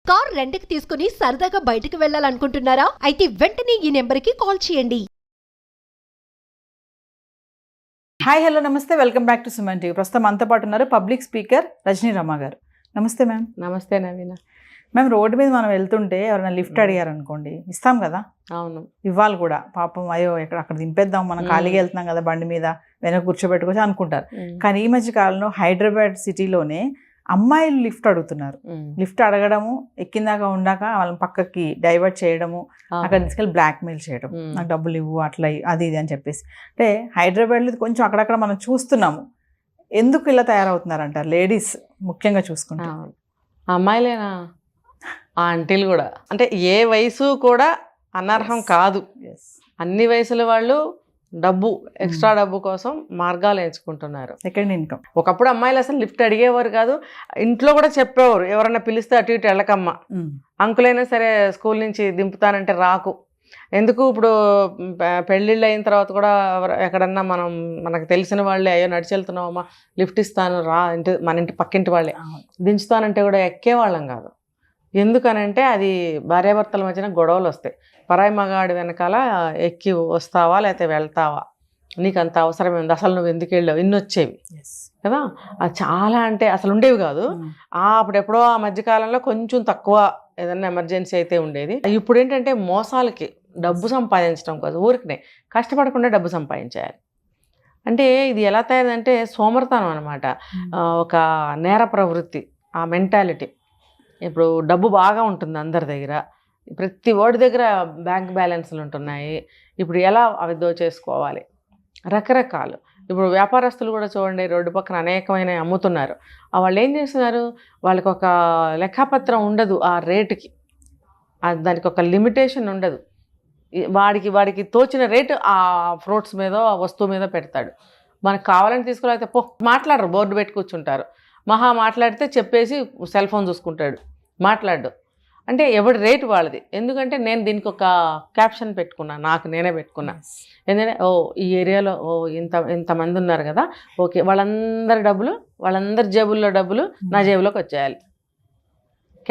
Car రెంట్‌కి తీసుకుని సరదాగా బయటికి వెళ్ళాలనుకుంటున్నారా? అయితే వెంటనే ఈ నెంబర్‌కి కాల్ చేయండి. హాయ్ హలో నమస్తే welcome back to Suman TV. ప్రస్తుతం మనతో పాటు ఉన్నారు పబ్లిక్ స్పీకర్ రజనీ రమ గారు. నమస్తే మ్యామ్. నమస్తే నవీన. మ్యామ్, రోడ్డు మీద మనం వెళ్తుంటే ఎవరైనా లిఫ్ట్ అడిగారు అనుకోండి, ఇస్తాం కదా. అవును, ఇవ్వాలి కూడా. పాపం అయ్యో అక్కడ దింపేద్దాం, మనం ఖాళీగా వెళ్తున్నాం కదా బండి మీద, వెనక కూర్చోబెట్టుకోవచ్చు అనుకుంటారు. కానీ ఈ మధ్య కాలంలో హైదరాబాద్ సిటీలోనే అమ్మాయిలు లిఫ్ట్ అడుగుతున్నారు. లిఫ్ట్ అడగడము, ఎక్కిందాక ఉండాక వాళ్ళని పక్కకి డైవర్ట్ చేయడము, అక్కడ తీసుకెళ్ళి బ్లాక్మెయిల్ చేయడం, నాకు డబ్బులు ఇవ్వు అట్లా అది ఇది అని చెప్పేసి. అంటే హైదరాబాద్లో కొంచెం అక్కడక్కడ మనం చూస్తున్నాము. ఎందుకు ఇలా తయారవుతున్నారు అంటారు లేడీస్ ముఖ్యంగా చూసుకుంటే? అమ్మాయిలేనా, ఆంటీలు కూడా, అంటే ఏ వయసు కూడా అనర్హం కాదు. అన్ని వయసుల వాళ్ళు డబ్బు, ఎక్స్ట్రా డబ్బు కోసం మార్గాలు ఎంచుకుంటున్నారు. Second income. ఒకప్పుడు అమ్మాయిలు అసలు లిఫ్ట్ అడిగేవారు కాదు, ఇంట్లో కూడా చెప్పేవారు, ఎవరన్నా పిలిస్తే అటు ఇటు వెళ్ళకమ్మా, అంకులైనా సరే స్కూల్ నుంచి దింపుతానంటే రాకు. ఎందుకు ఇప్పుడు పెళ్ళిళ్ళు అయిన తర్వాత కూడా ఎక్కడన్నా మనకు తెలిసిన వాళ్ళే, అయ్యో నడిచి వెళ్తున్నావమ్మా లిఫ్ట్ ఇస్తాను రా, మన ఇంటి పక్కింటి వాళ్ళే దించుతానంటే కూడా ఎక్కేవాళ్ళం కాదు. ఎందుకనంటే అది భార్యాభర్తల మధ్యన గొడవలు వస్తాయి. పరాయి మగాడి వెనకాల ఎక్కి వస్తావా లేకపోతే వెళ్తావా, నీకు అంత అవసరం ఉంది, అసలు నువ్వు ఎందుకు వెళ్ళావు, ఇన్ని వచ్చేవి కదా. అది చాలా అంటే అసలు ఉండేవి కాదు. అప్పుడెప్పుడో ఆ మధ్యకాలంలో కొంచెం తక్కువ ఏదన్నా ఎమర్జెన్సీ అయితే ఉండేది. ఇప్పుడు ఏంటంటే మోసాలకి డబ్బు సంపాదించడం కాదు, ఊరికనే కష్టపడకుండా డబ్బు సంపాదించాలి. అంటే ఇది ఎలా తయారంటే సోమర్తనం అనమాట, ఒక నేర ప్రవృత్తి, ఆ మెంటాలిటీ. ఇప్పుడు డబ్బు బాగా ఉంటుంది అందరి దగ్గర, ప్రతి వాడి దగ్గర బ్యాంక్ బ్యాలెన్స్లు ఉంటున్నాయి. ఇప్పుడు ఎలా అవి దోచేసుకోవాలి, రకరకాలు. ఇప్పుడు వ్యాపారస్తులు కూడా చూడండి, రోడ్డు పక్కన అనేకమైన అమ్ముతున్నారు. వాళ్ళు ఏం చేస్తున్నారు, వాళ్ళకి ఒక లెక్కపత్రం ఉండదు, ఆ రేటుకి దానికి ఒక లిమిటేషన్ ఉండదు. వాడికి తోచిన రేటు ఆ ఫ్రూట్స్ మీద, ఆ వస్తువు మీద పెడతాడు. మనకు కావాలని తీసుకోలేకపోతే మాట్లాడరు, బోర్డు పెట్టి కూర్చుంటారు. మహా మాట్లాడితే చెప్పేసి సెల్ ఫోన్ చూసుకుంటాడు, మాట్లాడు. అంటే ఎవడి రేటు వాళ్ళది. ఎందుకంటే నేను దీనికి ఒక క్యాప్షన్ పెట్టుకున్నా, నాకు నేనే పెట్టుకున్నా. ఎందుకంటే ఈ ఏరియాలో ఇంతమంది ఉన్నారు కదా, ఓకే, వాళ్ళందరి జేబుల్లో డబ్బులు నా జేబులోకి వచ్చేయాలి.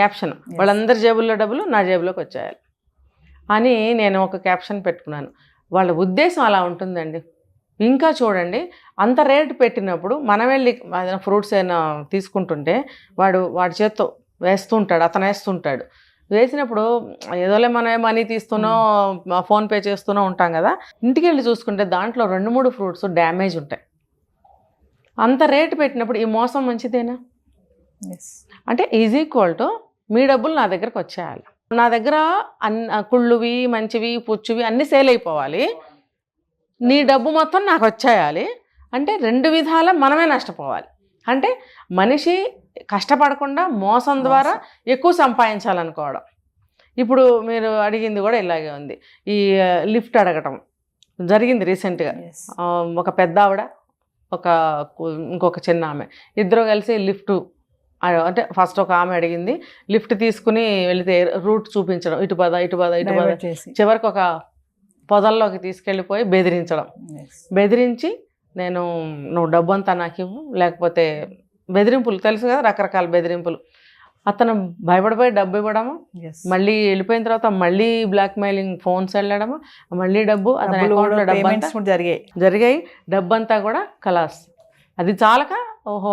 క్యాప్షన్, వాళ్ళందరి జేబుల్లో డబ్బులు నా జేబులోకి వచ్చేయాలి అని నేను ఒక క్యాప్షన్ పెట్టుకున్నాను. వాళ్ళ ఉద్దేశం అలా ఉంటుందండి. ఇంకా చూడండి, అంత రేటు పెట్టినప్పుడు మనం వెళ్ళి ఏదైనా ఫ్రూట్స్ అయినా తీసుకుంటుంటే వాడి చేత్తో వేస్తుంటాడు, అతను వేస్తుంటాడు. వేసినప్పుడు ఏదోలే మనం మనీ తీస్తున్నాం, ఫోన్పే చేస్తూనే ఉంటాం కదా. ఇంటికి వెళ్ళి చూసుకుంటే దాంట్లో 2-3 ఫ్రూట్స్ డ్యామేజ్ ఉంటాయి. అంత రేటు పెట్టినప్పుడు ఈ మోసం మంచిదేనా? అంటే ఈజ్ ఈక్వల్ టు మీ డబ్బులు నా దగ్గరకు వచ్చేయాలి. నా దగ్గర కుళ్ళువి, మంచివి, పుచ్చువి అన్నీ సేల్ అయిపోవాలి. నీ డబ్బు మొత్తం నాకు వచ్చేయాలి. అంటే 2 విధాల మనమే నష్టపోవాలి. అంటే మనిషి కష్టపడకుండా మోసం ద్వారా ఎక్కువ సంపాదించాలనుకోవడం. ఇప్పుడు మీరు అడిగింది కూడా ఇలాగే ఉంది. ఈ లిఫ్ట్ అడగటం జరిగింది రీసెంట్గా. ఒక పెద్ద ఆవిడ, ఇంకొక చిన్న ఆమె, ఇద్దరు కలిసి లిఫ్ట్ అంటే ఫస్ట్ ఒక ఆమె అడిగింది, లిఫ్ట్ తీసుకుని వెళితే రూట్ చూపించడం, ఇటు పద చివరికి ఒక పొదల్లోకి తీసుకెళ్ళిపోయి బెదిరించి నువ్వు డబ్బు అంతా నాకు ఇవ్వు, లేకపోతే బెదిరింపులు తెలుసు కదా, రకరకాల బెదిరింపులు. అతను భయపడిపోయి డబ్బు ఇవ్వడము, మళ్ళీ వెళ్ళిపోయిన తర్వాత మళ్ళీ బ్లాక్మెయిలింగ్ ఫోన్స్ వెళ్ళడము, మళ్ళీ డబ్బు అతని అకౌంట్లో డబ్బు జరిగాయి. డబ్బు అంతా కూడా కలాస్. అది చాలక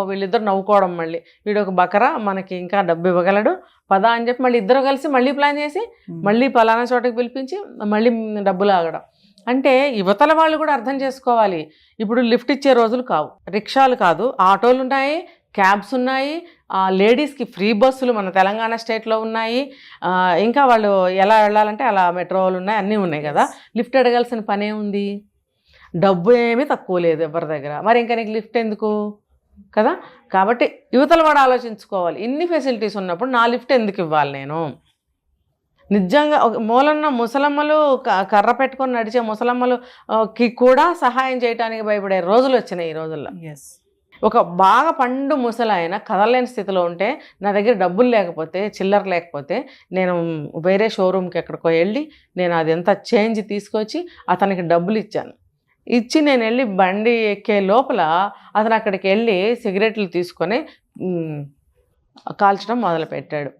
వీళ్ళిద్దరు నవ్వుకోవడం, మళ్ళీ వీడు ఒక బకరా మనకి ఇంకా డబ్బు ఇవ్వగలడు పదా అని చెప్పి మళ్ళీ ఇద్దరు కలిసి మళ్ళీ ప్లాన్ చేసి మళ్ళీ పలానా చోటకి పిలిపించి మళ్ళీ డబ్బులు ఆగడం. అంటే యువతల వాళ్ళు కూడా అర్థం చేసుకోవాలి. ఇప్పుడు లిఫ్ట్ ఇచ్చే రోజులు కావు, రిక్షాలు కాదు, ఆటోలు ఉన్నాయి, క్యాబ్స్ ఉన్నాయి, లేడీస్కి ఫ్రీ బస్సులు మన తెలంగాణ స్టేట్లో ఉన్నాయి. ఇంకా వాళ్ళు ఎలా వెళ్ళాలంటే అలా మెట్రోలు ఉన్నాయి, అన్నీ ఉన్నాయి కదా. లిఫ్ట్ అడగాల్సిన పనే ఉంది, డబ్బు ఏమీ తక్కువ లేదు ఎవరి దగ్గర, మరి ఇంకా నీకు లిఫ్ట్ ఎందుకు కదా. కాబట్టి యువతల వాడు ఆలోచించుకోవాలి, ఇన్ని ఫెసిలిటీస్ ఉన్నప్పుడు నా లిఫ్ట్ ఎందుకు ఇవ్వాలి నేను? నిజంగా మూలన్న ముసలమ్మలు, కర్ర పెట్టుకొని నడిచే ముసలమ్మలకి కూడా సహాయం చేయడానికి భయపడే రోజులు వచ్చినాయి ఈ రోజుల్లో. ఒక బాగా పండు ముసలాయన కదలలేని స్థితిలో ఉంటే, నా దగ్గర డబ్బులు లేకపోతే, చిల్లర లేకపోతే, నేను వేరే షోరూమ్కి ఎక్కడికో వెళ్ళి నేను అది ఎంత చేంజ్ తీసుకొచ్చి అతనికి డబ్బులు ఇచ్చాను. ఇచ్చి నేను వెళ్ళి బండి ఎక్కే లోపల అతను అక్కడికి వెళ్ళి సిగరెట్లు తీసుకొని కాల్చడం మొదలుపెట్టాడు.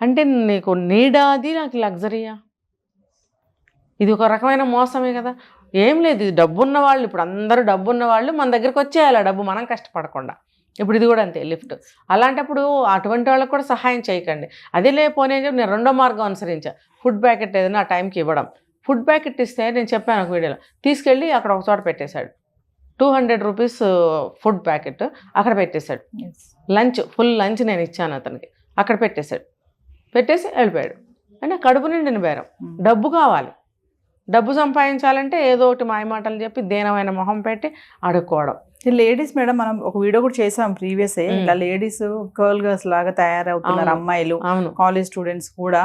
అంటే నీకు నీడా అది, నాకు లగ్జరీయా? ఇది ఒక రకమైన మోసమే కదా. ఏం లేదు, ఇది డబ్బున్న వాళ్ళు, ఇప్పుడు అందరూ డబ్బున్న వాళ్ళు మన దగ్గరికి వచ్చేయాలి ఆ డబ్బు, మనం కష్టపడకుండా. ఇప్పుడు ఇది కూడా అంతే లిఫ్ట్. అలాంటప్పుడు అటువంటి వాళ్ళకి కూడా సహాయం చేయకండి. అదే లేకపోతే నేను రెండో మార్గం అనుసరించా, ఫుడ్ ప్యాకెట్ ఏదైనా ఆ టైంకి ఇవ్వడం. ఫుడ్ ప్యాకెట్ ఇస్తే నేను చెప్పాను ఒక వీడియోలో, తీసుకెళ్ళి అక్కడ ఒక చోట పెట్టేశాడు. 200 రూపీస్ ఫుడ్ ప్యాకెట్ అక్కడ పెట్టేశాడు. లంచ్, ఫుల్ లంచ్ నేను ఇచ్చాను అతనికి, అక్కడ పెట్టేశాడు. పెట్టేసి వెళ్ళిపోయాడు. అంటే కడుపు నిండిన బేరం. డబ్బు కావాలి, డబ్బు సంపాదించాలంటే ఏదో ఒకటి మాయమాటలు చెప్పి దేనమైన మొహం పెట్టి అడుక్కోవడం. లేడీస్ మేడం, మనం ఒక వీడియో కూడా చేసాం ప్రీవియస్, ఇలా లేడీస్ గర్ల్ గర్ల్స్ లాగా తయారవుతున్నారు. అమ్మాయిలు, కాలేజ్ స్టూడెంట్స్ కూడా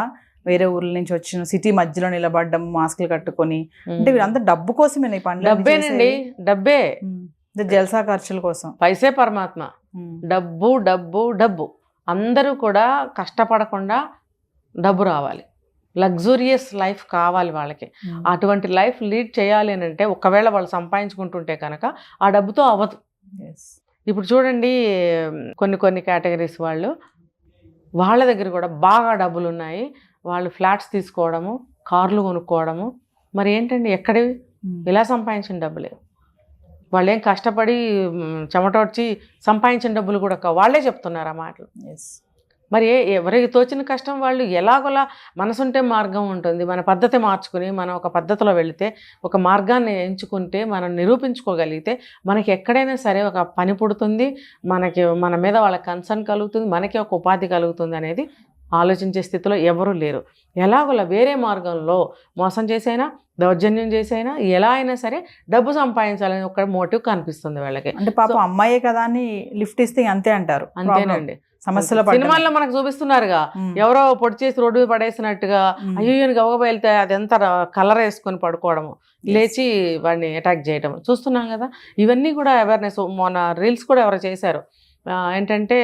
వేరే ఊర్ల నుంచి వచ్చిన సిటీ మధ్యలో నిలబడ్డం, మాస్కులు కట్టుకొని. అంటే వీళ్ళంతా డబ్బు కోసమే ఈ పనులు. డబ్బేనండి, డబ్బే. జల్సా ఖర్చుల కోసం. పైసే పరమాత్మ. డబ్బు డబ్బు డబ్బు. అందరూ కూడా కష్టపడకుండా డబ్బు రావాలి, లగ్జూరియస్ లైఫ్ కావాలి వాళ్ళకి. అటువంటి లైఫ్ లీడ్ చేయాలి అని అంటే ఒకవేళ వాళ్ళు సంపాదించుకుంటుంటే కనుక ఆ డబ్బుతో అవ్వదు. ఇప్పుడు చూడండి, కొన్ని కేటగిరీస్ వాళ్ళు, వాళ్ళ దగ్గర కూడా బాగా డబ్బులు ఉన్నాయి, వాళ్ళు ఫ్లాట్స్ తీసుకోవడము, కార్లు కొనుక్కోవడము. మరి ఏంటండి, ఎక్కడివి? ఇలా సంపాదించిన డబ్బులే. వాళ్ళు ఏం కష్టపడి చెమటొచ్చి సంపాదించిన డబ్బులు కూడా వాళ్ళే చెప్తున్నారు ఆ మాటలు. మరి ఎవరికి తోచిన కష్టం వాళ్ళు ఎలాగోలా. మనసుంటే మార్గం ఉంటుంది. మన పద్ధతి మార్చుకుని మనం ఒక పద్ధతిలో వెళితే, ఒక మార్గాన్ని ఎంచుకుంటే, మనం నిరూపించుకోగలిగితే మనకి ఎక్కడైనా సరే ఒక పని పుడుతుంది, మనకి మన మీద వాళ్ళ కన్సర్న్ కలుగుతుంది, మనకి ఒక ఉపాధి కలుగుతుంది అనేది ఆలోచించే స్థితిలో ఎవరూ లేరు. ఎలాగోలా వేరే మార్గంలో మోసం చేసైనా, దౌర్జన్యం చేసైనా, ఎలా అయినా సరే డబ్బు సంపాదించాలని ఒక మోటివ్ కనిపిస్తుంది వాళ్ళకి. అంటే పాపం అమ్మాయే కదా అని లిఫ్ట్ ఇస్తే అంతే అంటారు. అంతేనండి. సమస్యలు సినిమాల్లో మనకు చూపిస్తున్నారుగా, ఎవరో పొడి చేసి రోడ్డు పడేసినట్టుగా, అయ్యో గవగబ వెళ్తే అది ఎంత కలర్ వేసుకొని పడుకోవడము, లేచి వాడిని అటాక్ చేయడం చూస్తున్నాం కదా. ఇవన్నీ కూడా అవేర్నెస్. మొన్న రీల్స్ కూడా ఎవరో చేశారు. ఏంటంటే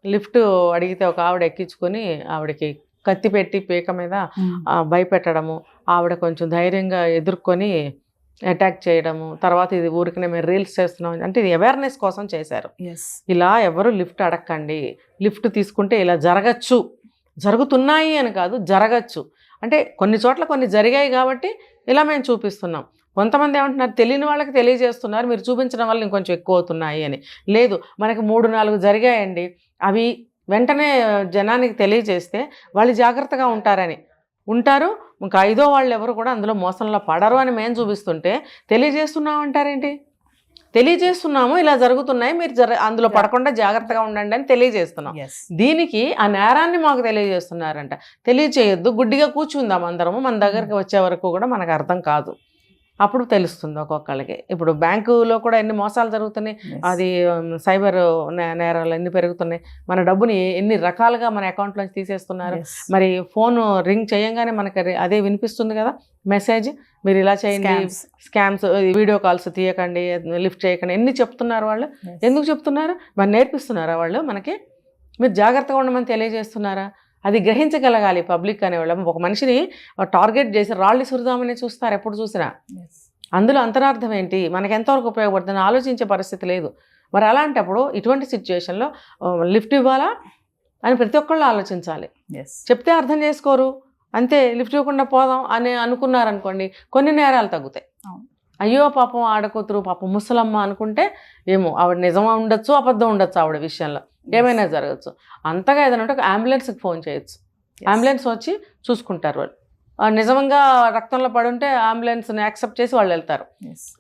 లిఫ్ట్ అడిగితే ఒక ఆవిడ ఎక్కించుకొని ఆవిడకి కత్తి పెట్టి పీక మీద భయపెట్టడము, ఆవిడ కొంచెం ధైర్యంగా ఎదుర్కొని అటాక్ చేయడము, తర్వాత ఇది ఊరికనే మేము రీల్స్ చేస్తున్నాం అంటే ఇది అవేర్నెస్ కోసం చేశారు. ఇలా ఎవరు లిఫ్ట్ అడగండి. లిఫ్ట్ తీసుకుంటే ఇలా జరగచ్చు, జరుగుతున్నాయి అని కాదు, జరగచ్చు. అంటే కొన్ని చోట్ల కొన్ని జరిగాయి కాబట్టి ఇలా మేము చూపిస్తున్నాం. కొంతమంది ఏమంటున్నారు, తెలియని వాళ్ళకి తెలియజేస్తున్నారు, మీరు చూపించడం వల్ల ఇంకొంచెం ఎక్కువ అవుతున్నాయి అని. లేదు, మనకి 3-4 జరిగాయండి, అవి వెంటనే జనానికి తెలియజేస్తే వాళ్ళు జాగ్రత్తగా ఉంటారు. ఇంకా 5వ వాళ్ళు ఎవరు కూడా అందులో మోసంలో పడరు అని మేము చూపిస్తుంటే తెలియజేస్తున్నాం అంటారేంటి? తెలియజేస్తున్నాము, ఇలా జరుగుతున్నాయి, మీరు అందులో పడకుండా జాగ్రత్తగా ఉండండి అని తెలియజేస్తున్నాం. దీనికి ఆ నేరాన్ని మాకు తెలియజేస్తున్నారంట. తెలియచేయొద్దు, గుడ్డిగా కూర్చుందాం అందరము, మన దగ్గరికి వచ్చే వరకు కూడా మనకు అర్థం కాదు, అప్పుడు తెలుస్తుంది ఒక్కొక్కళ్ళకి. ఇప్పుడు బ్యాంకులో కూడా ఎన్ని మోసాలు జరుగుతున్నాయి, అది సైబర్ నేరాలు ఎన్ని పెరుగుతున్నాయి, మన డబ్బుని ఎన్ని రకాలుగా మన అకౌంట్లోంచి తీసేస్తున్నారు. మరి ఫోన్ రింగ్ చేయంగానే మనకి అదే వినిపిస్తుంది కదా మెసేజ్, మీరు ఇలా చేయండి, స్కామ్స్, వీడియో కాల్స్ తీయకండి, లిఫ్ట్ చేయకండి, ఎన్ని చెప్తున్నారు వాళ్ళు. ఎందుకు చెప్తున్నారు? మరి నేర్పిస్తున్నారా వాళ్ళు మనకి? మీరు జాగ్రత్తగా ఉండమని తెలియజేస్తున్నారా? అది గ్రహించగలగాలి పబ్లిక్ అనేవాళ్ళం. ఒక మనిషిని టార్గెట్ చేసి రాళ్ళు సురుదామని చూస్తారు ఎప్పుడు చూసినా. అందులో అంతరార్థం ఏంటి, మనకి ఎంతవరకు ఉపయోగపడుతుందని ఆలోచించే పరిస్థితి లేదు. మరి అలాంటప్పుడు ఇటువంటి సిచ్యువేషన్లో లిఫ్ట్ ఇవ్వాలా అని ప్రతి ఒక్కళ్ళు ఆలోచించాలి. చెప్తే అర్థం చేసుకోరు, అంతే, లిఫ్ట్ ఇవ్వకుండా పోదాం అని అనుకున్నారనుకోండి, కొన్ని నేరాలు తగ్గుతాయి. అయ్యో పాపం ఆడకూతురు, పాపం ముసలమ్మ అనుకుంటే ఏమో, ఆవిడ నిజమా ఉండొచ్చు, అబద్ధం ఉండొచ్చు, ఆవిడ విషయంలో ఏమైనా జరగచ్చు. అంతగా ఏదైనా ఉంటే ఒక అంబులెన్స్కి ఫోన్ చేయొచ్చు, అంబులెన్స్ వచ్చి చూసుకుంటారు. వాళ్ళు నిజంగా రక్తంలో పడి ఉంటే అంబులెన్స్ని యాక్సెప్ట్ చేసి వాళ్ళు వెళ్తారు.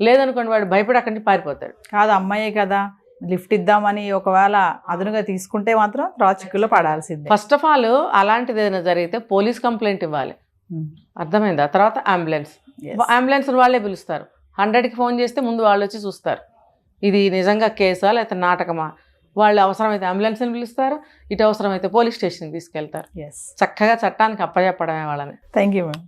లేదనుకోండి, వాడు భయపడి అక్కడి నుంచి పారిపోతాడు. కాదు, అమ్మాయే కదా లిఫ్ట్ ఇద్దామని ఒకవేళ అదునుగా తీసుకుంటే మాత్రం రాచిక్కుల్లో పడాల్సిందే. ఫస్ట్ ఆఫ్ ఆల్ అలాంటిది ఏదైనా జరిగితే పోలీస్ కంప్లైంట్ ఇవ్వాలి, అర్థమైందా? తర్వాత అంబులెన్స్ వాళ్ళే పిలుస్తారు. 100కి ఫోన్ చేస్తే ముందు వాళ్ళు వచ్చి చూస్తారు ఇది నిజంగా కేసా లేకపోతే నాటకమా. వాళ్ళు అవసరమైతే అంబులెన్స్ని పిలుస్తారు, ఇటు అవసరమైతే పోలీస్ స్టేషన్కి తీసుకెళ్తారు. చక్కగా చట్టానికి అప్పచెప్పడమే వాళ్ళని. Thank you ma'am.